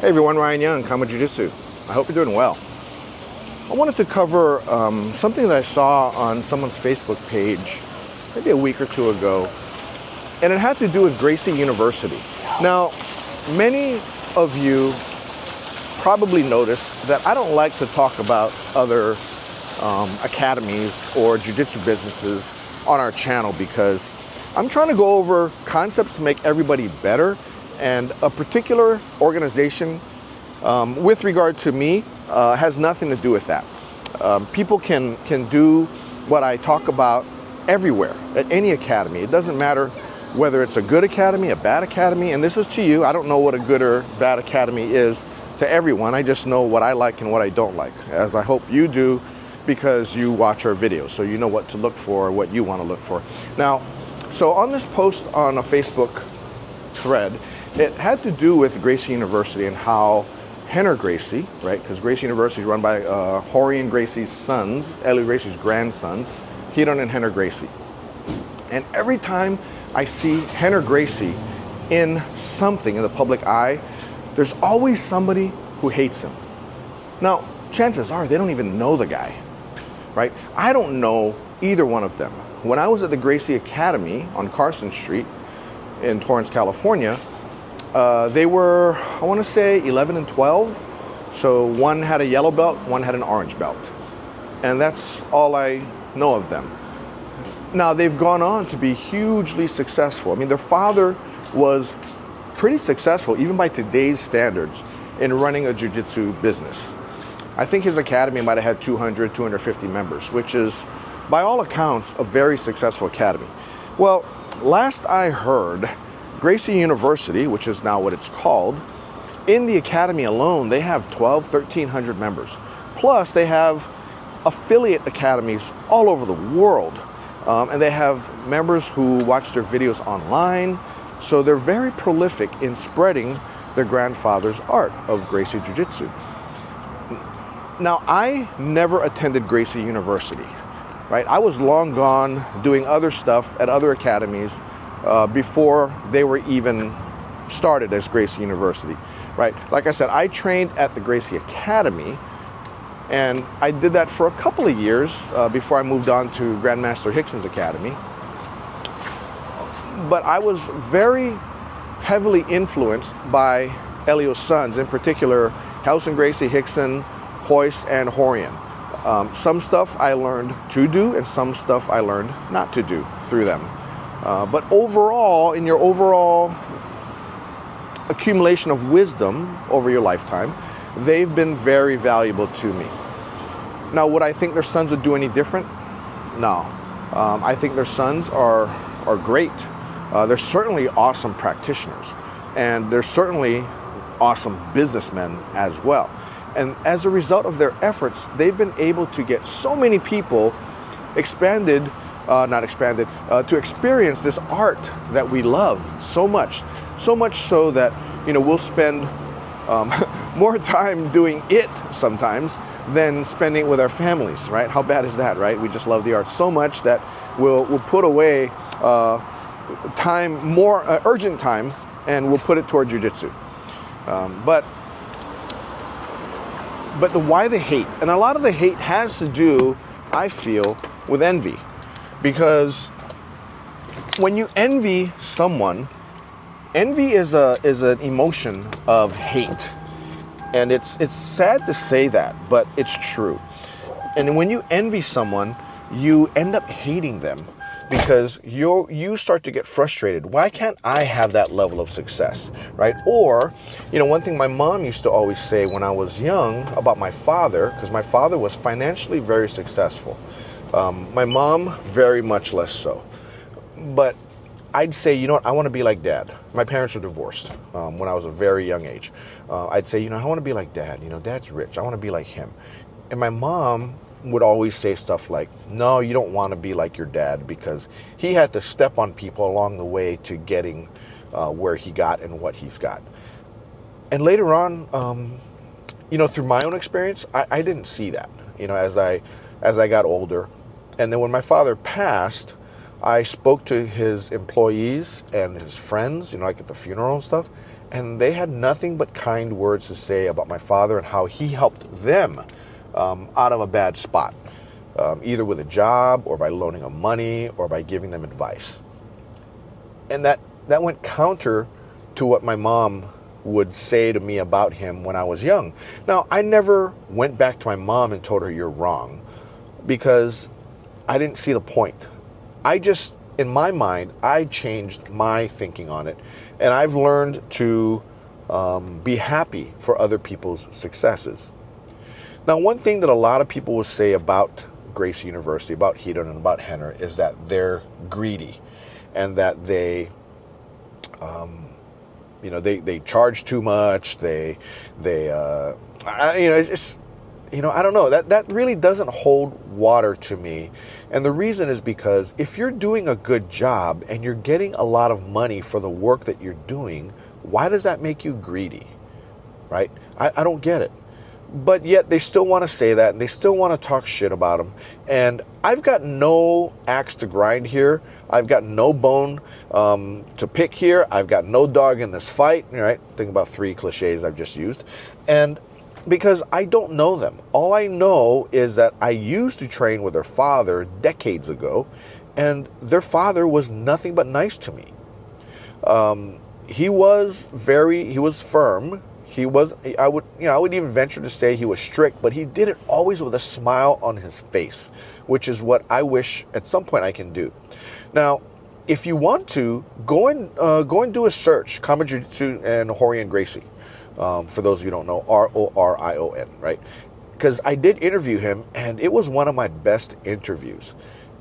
Hey everyone, Ryan Young, KAATARO Jiu-Jitsu. I hope you're doing well. I wanted to cover something that I saw on someone's Facebook page maybe a week or two ago, and it had to do with Gracie University. Now, many of you probably noticed that I don't like to talk about other academies or jiu-jitsu businesses on our channel because I'm trying to go over concepts to make everybody better, and a particular organization with regard to me has nothing to do with that. People can do what I talk about everywhere at any academy. It doesn't matter whether it's a good academy, a bad academy, and this is to you. I don't know what a good or bad academy is to everyone. I just know what I like and what I don't like, as I hope you do because you watch our videos, so you know what to look for, what you want to look for. Now, so on this post on a Facebook thread, it had to do with Gracie University and how Henner Gracie, right, because Gracie University is run by Horian Gracie's sons, Ellie Gracie's grandsons, Hiron and Henner Gracie. And every time I see Henner Gracie in something in the public eye, there's always somebody who hates him. Now, chances are they don't even know the guy, right? I don't know either one of them. When I was at the Gracie Academy on Carson Street in Torrance, California, they were, I want to say, 11 and 12. So one had a yellow belt, one had an orange belt. And that's all I know of them. Now, they've gone on to be hugely successful. I mean, their father was pretty successful, even by today's standards, in running a jiu-jitsu business. I think his academy might have had 200, 250 members, which is, by all accounts, a very successful academy. Well, last I heard, Gracie University, which is now what it's called, in the academy alone, they have 1,300 members. Plus, they have affiliate academies all over the world. And they have members who watch their videos online. So they're very prolific in spreading their grandfather's art of Gracie Jiu-Jitsu. Now, I never attended Gracie University, right? I was long gone doing other stuff at other academies before they were even started as Gracie University, right? Like I said, I trained at the Gracie Academy, and I did that for a couple of years before I moved on to Grandmaster Hickson's Academy. But I was very heavily influenced by Elio's sons, in particular, Helson Gracie, Hickson, Hoist, and Horian. Some stuff I learned to do, and some stuff I learned not to do through them. But overall, in your overall accumulation of wisdom over your lifetime, they've been very valuable to me. Now, would I think their sons would do any different? No. I think their sons are great. They're certainly awesome practitioners, and they're certainly awesome businessmen as well. And as a result of their efforts, they've been able to get so many people to experience this art that we love so much so that, you know, we'll spend more time doing it sometimes than spending it with our families, right? How bad is that, right? We just love the art so much that we'll put away time, more urgent time, and we'll put it toward jiu-jitsu. But the why the hate, and a lot of the hate has to do, I feel, with envy. Because when you envy someone, envy is an emotion of hate. And it's sad to say that, but it's true. And when you envy someone, you end up hating them because you start to get frustrated. Why can't I have that level of success, right? Or, you know, one thing my mom used to always say when I was young about my father, because my father was financially very successful. My mom, very much less so. But I'd say, you know what, I want to be like Dad. My parents were divorced when I was a very young age. I'd say, you know, I want to be like Dad. You know, Dad's rich. I want to be like him. And my mom would always say stuff like, no, you don't want to be like your dad, because he had to step on people along the way to getting where he got and what he's got. And later on, you know, through my own experience, I didn't see that, you know, as I got older. And then when my father passed, I spoke to his employees and his friends, you know, like at the funeral and stuff, and they had nothing but kind words to say about my father and how he helped them out of a bad spot, either with a job or by loaning them money or by giving them advice. And that went counter to what my mom would say to me about him when I was young. Now, I never went back to my mom and told her you're wrong, because I didn't see the point. I just, in my mind, I changed my thinking on it, and I've learned to be happy for other people's successes. Now, one thing that a lot of people will say about Gracie University, about Hedon, and about Henner is that they're greedy, and that they charge too much. I don't know. That really doesn't hold water to me. And the reason is because if you're doing a good job and you're getting a lot of money for the work that you're doing, why does that make you greedy? Right? I don't get it. But yet they still want to say that, and they still want to talk shit about them. And I've got no axe to grind here. I've got no bone to pick here. I've got no dog in this fight. Right? Think about 3 cliches I've just used. And because I don't know them. All I know is that I used to train with their father decades ago, and their father was nothing but nice to me. He was firm. I would even venture to say he was strict, but he did it always with a smile on his face, which is what I wish at some point I can do. Now, if you want to, go and do a search, Combat Jiu-Jitsu and Rorion Gracie. For those of you who don't know, Rorion, right? Because I did interview him, and it was one of my best interviews.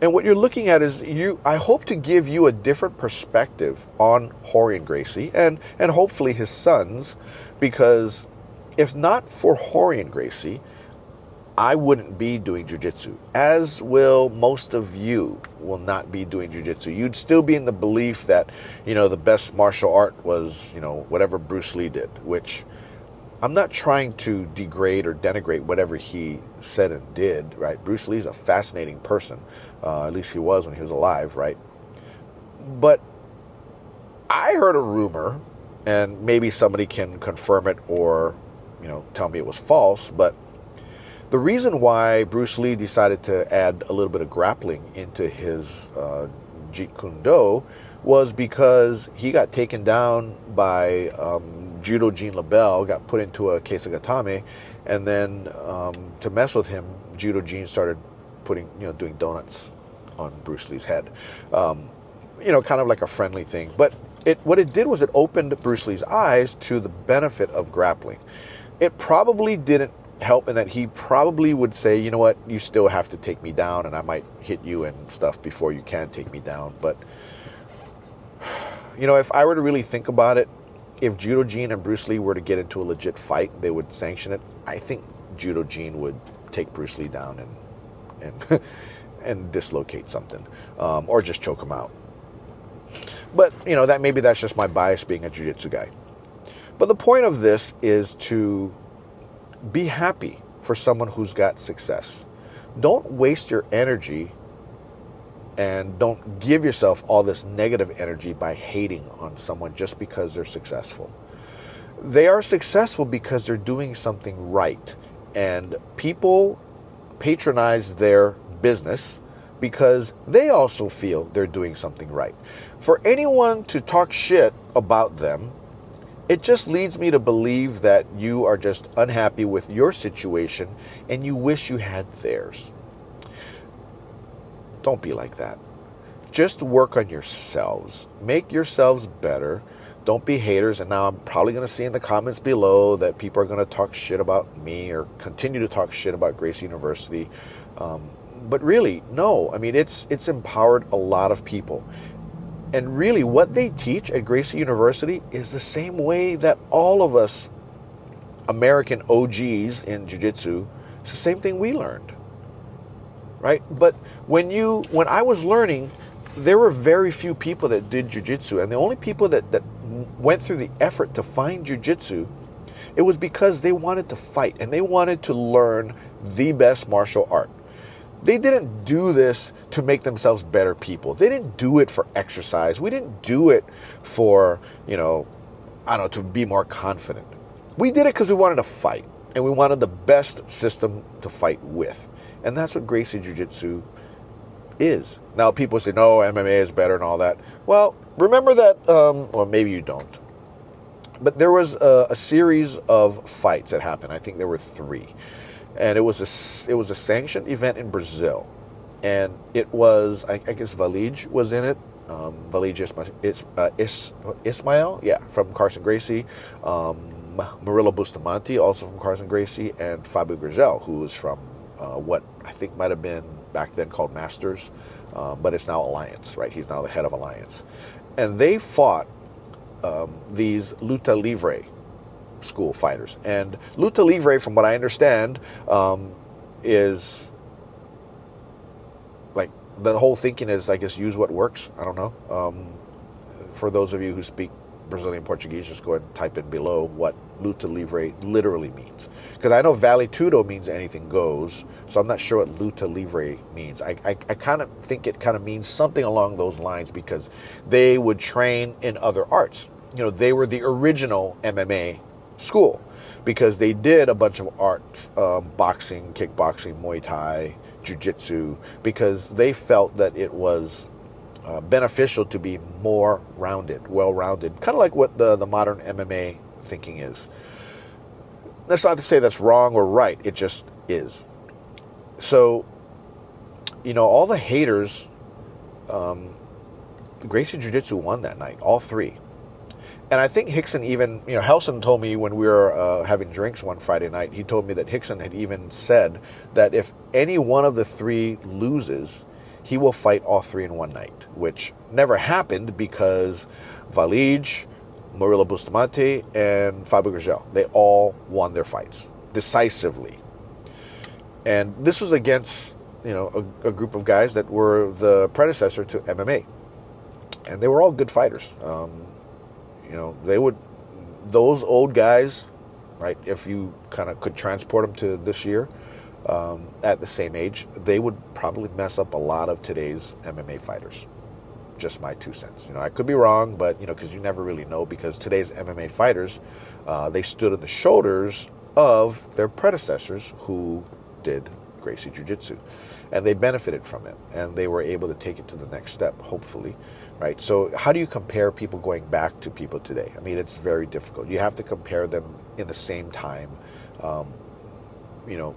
And what you're looking at is, I hope to give you a different perspective on Rorion Gracie and hopefully his sons, because if not for Rorion Gracie, I wouldn't be doing jiu-jitsu, as will most of you will not be doing jiu-jitsu. You'd still be in the belief that, the best martial art was, whatever Bruce Lee did, which I'm not trying to degrade or denigrate whatever he said and did, right? Bruce Lee's a fascinating person. At least he was when he was alive, right? But I heard a rumor, and maybe somebody can confirm it or, tell me it was false, but the reason why Bruce Lee decided to add a little bit of grappling into his Jeet Kune Do was because he got taken down by Judo Gene LaBelle, got put into a case of gatame, and then to mess with him, Judo Gene started doing donuts on Bruce Lee's head. Kind of like a friendly thing. But what it did was it opened Bruce Lee's eyes to the benefit of grappling. It probably didn't help in that he probably would say, you know what, you still have to take me down, and I might hit you and stuff before you can take me down. But if I were to really think about it, if Judo Gene and Bruce Lee were to get into a legit fight, they would sanction it. I think Judo Gene would take Bruce Lee down and and dislocate something, or just choke him out. But maybe that's just my bias being a jiu-jitsu guy. But the point of this is to be happy for someone who's got success. Don't waste your energy, and don't give yourself all this negative energy by hating on someone just because they're successful. They are successful because they're doing something right, and people patronize their business because they also feel they're doing something right. For anyone to talk shit about them, it just leads me to believe that you are just unhappy with your situation and you wish you had theirs. Don't be like that. Just work on yourselves. Make yourselves better. Don't be haters. And now I'm probably going to see in the comments below that people are going to talk shit about me or continue to talk shit about Gracie University. But really, no. I mean, it's empowered a lot of people. And really, what they teach at Gracie University is the same way that all of us American OGs in jiu-jitsu, it's the same thing we learned, right? But when I was learning, there were very few people that did jiu-jitsu, and the only people that went through the effort to find jiu-jitsu, it was because they wanted to fight and they wanted to learn the best martial art. They didn't do this to make themselves better people. They didn't do it for exercise. We didn't do it for, I don't know, to be more confident. We did it because we wanted to fight, and we wanted the best system to fight with. And that's what Gracie Jiu-Jitsu is. Now, people say, no, MMA is better and all that. Well, remember that, or maybe you don't, but there was a series of fights that happened. I think there were 3. And it was a sanctioned event in Brazil. And it was, I guess Valij was in it. Valij Ismail, yeah, from Carson Gracie. Murilo Bustamante, also from Carson Gracie. And Fabio Gurgel, who was from what I think might have been back then called Masters. But it's now Alliance, right? He's now the head of Alliance. And they fought these luta livre school fighters. And luta livre, from what I understand, is like the whole thinking is, I guess, use what works. I don't know. For those of you who speak Brazilian Portuguese, just go ahead and type in below what luta livre literally means. Because I know vale tudo means anything goes, so I'm not sure what luta livre means. I kind of think it kind of means something along those lines, because they would train in other arts. You know, they were the original MMA school, because they did a bunch of arts, boxing, kickboxing, Muay Thai, Jiu-Jitsu, because they felt that it was beneficial to be more rounded, well-rounded, kind of like what the modern MMA thinking is. That's not to say that's wrong or right, it just is. So, you know, all the haters, Gracie Jiu-Jitsu won that night, all 3. And I think Rickson even, you know, Helson told me when we were having drinks one Friday night, he told me that Rickson had even said that if any one of the 3 loses, he will fight all 3 in one night, which never happened because Valij, Murilo Bustamante, and Fabio Gurgel, they all won their fights decisively. And this was against, you know, a group of guys that were the predecessor to MMA. And they were all good fighters. You know, those old guys, right, if you kind of could transport them to this year, at the same age, they would probably mess up a lot of today's MMA fighters. Just my 2 cents. You know, I could be wrong, but, you know, because you never really know, because today's MMA fighters, they stood on the shoulders of their predecessors who did Gracie Jiu-Jitsu. And they benefited from it, and they were able to take it to the next step, hopefully, right? So how do you compare people going back to people today? I mean, it's very difficult. You have to compare them in the same time, you know,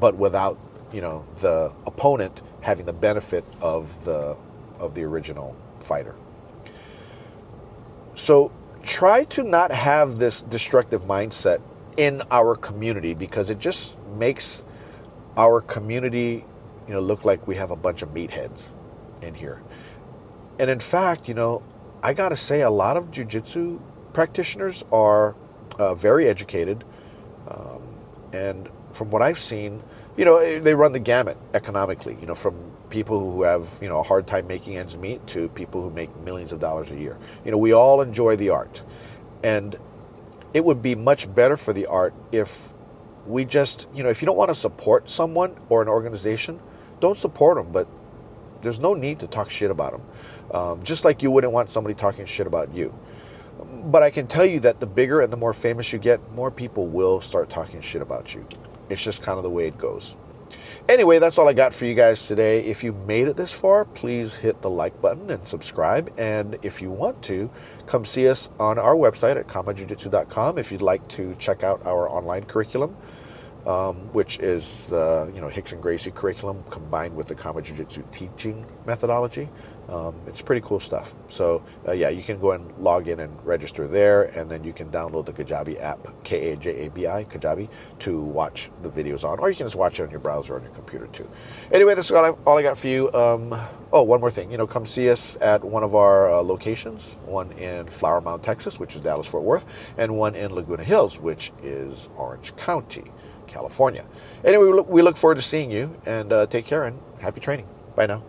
but without, you know, the opponent having the benefit of the original fighter. So try to not have this destructive mindset in our community, because it just makes our community, you know, look like we have a bunch of meatheads in here. And in fact, you know, I gotta say, a lot of jiu-jitsu practitioners are very educated, and from what I've seen, you know, they run the gamut economically, you know, from people who have, you know, a hard time making ends meet to people who make millions of dollars a year. You know, we all enjoy the art, and it would be much better for the art if we just, you know, if you don't want to support someone or an organization, don't support them, but there's no need to talk shit about them. Just like you wouldn't want somebody talking shit about you. But I can tell you that the bigger and the more famous you get, more people will start talking shit about you. It's just kind of the way it goes. Anyway, that's all I got for you guys today. If you made it this far, please hit the like button and subscribe. And if you want to, come see us on our website at KAATARO if you'd like to check out our online curriculum, which is the, you know, Rickson Gracie curriculum combined with the Kama Jiu-Jitsu teaching methodology. It's pretty cool stuff. So yeah, you can go and log in and register there, and then you can download the Kajabi app, Kajabi, Kajabi, to watch the videos on, or you can just watch it on your browser or on your computer too. Anyway, this is all I got for you. Oh, one more thing, you know, come see us at one of our locations, one in Flower Mound, Texas, which is Dallas-Fort Worth, and one in Laguna Hills, which is Orange County, California. Anyway, we look forward to seeing you, and take care and happy training. Bye now.